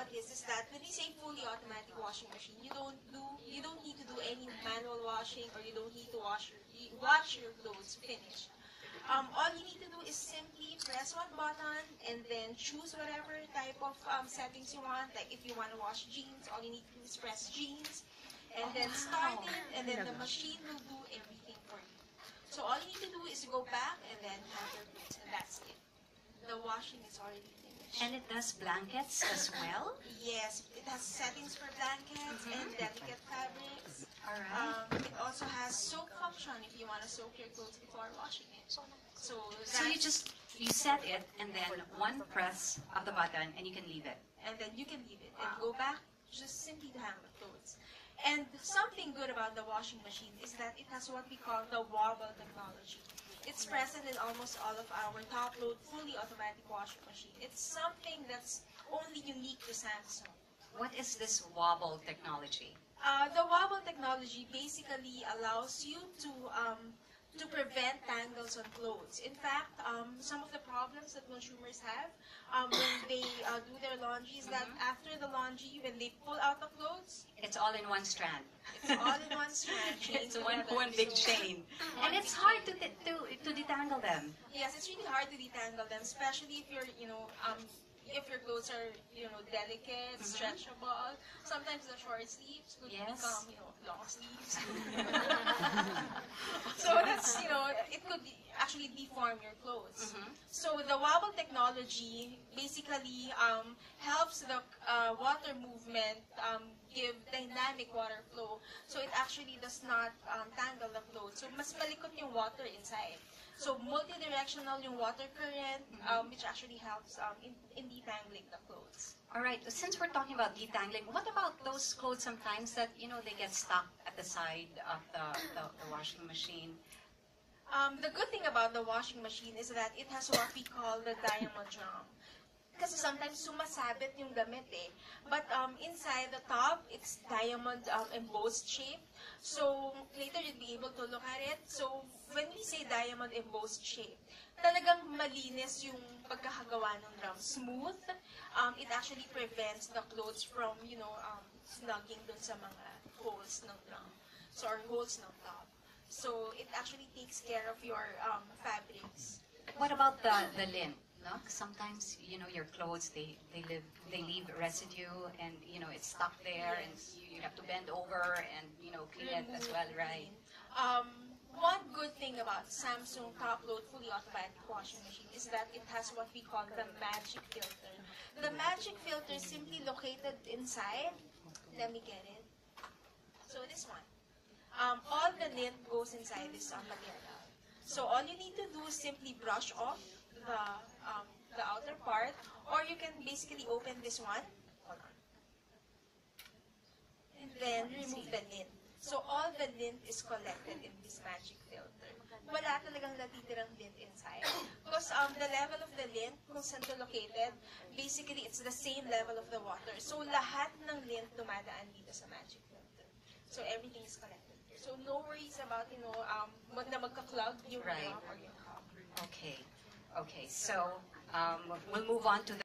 about this is that when we say fully automatic washing machine, you don't need to do any manual washing, or you don't need to wash your clothes finished. All you need to do is simply press one button and then choose whatever type of settings you want. Like if you want to wash jeans, all you need to do is press jeans and then start it, and then the machine will do everything for you. So all you need to do is go back and then have your clothes, and that's it. The washing is already finished. And it does blankets as well? Yes, it has settings for blankets and delicate fabrics. All right. It also has soak function if you want to soak your clothes before washing it. So You set it, and then one press of the button, and you can leave it. and then you can leave it and go back just simply to hang the clothes. And something good about the washing machine is that it has what we call the wobble technology. It's present in almost all of our top-load fully automatic washing machine. It's something that's only unique to Samsung. What is this wobble technology? The wobble technology basically allows you to prevent tangles on clothes. In fact, some of the problems that consumers have when they do their laundry is that after the laundry, when they pull out the clothes, It's all in one strand. it's all in one strand. It's one big chain. And it's hard to detangle them. Yes, it's really hard to detangle them, especially if you're, if your clothes are, delicate, stretchable. Sometimes the short sleeves could Yes. become, long sleeves. So that's, it could actually deform your clothes. So the wobble technology basically helps the water movement give dynamic water flow. So it actually does not tangle the clothes. So mas malikot yung water inside. So multi-directional yung water current, which actually helps in detangling the clothes. All right, since we're talking about detangling, what about those clothes sometimes that, they get stuck at the side of the washing machine? The good thing about the washing machine is that it has what we call the diamond drum. Kasi sometimes sumasabit yung damit eh. But inside the top, it's diamond embossed shape. So later you'll be able to look at it. So when we say diamond embossed shape, talagang malinis yung pagkakagawa ng drum. Smooth. It actually prevents the clothes from, snugging dun sa mga holes ng drum. So, or holes ng top. So it actually takes care of your fabrics. What about the lint? No? Sometimes, your clothes, they leave residue, and, it's stuck there, and you have to bend over and, clean it as well, right? One good thing about Samsung top-load fully automatic washing machine is that it has what we call the magic filter. The magic filter is simply located inside. Let me get it. So this one. All the lint goes inside this material. So all you need to do is simply brush off the outer part, or you can basically open this one. Hold on. And then remove the lint. So all the lint is collected in this magic filter. Wala talagang natitirang lint inside. Because the level of the lint, kung saan ito located, basically it's the same level of the water. So lahat ng lint dumadaan dito sa magic filter. So everything is collected here. So no worries about, na magka-clog yung Right. drum or yung cup. Okay. Okay, so we'll move on to the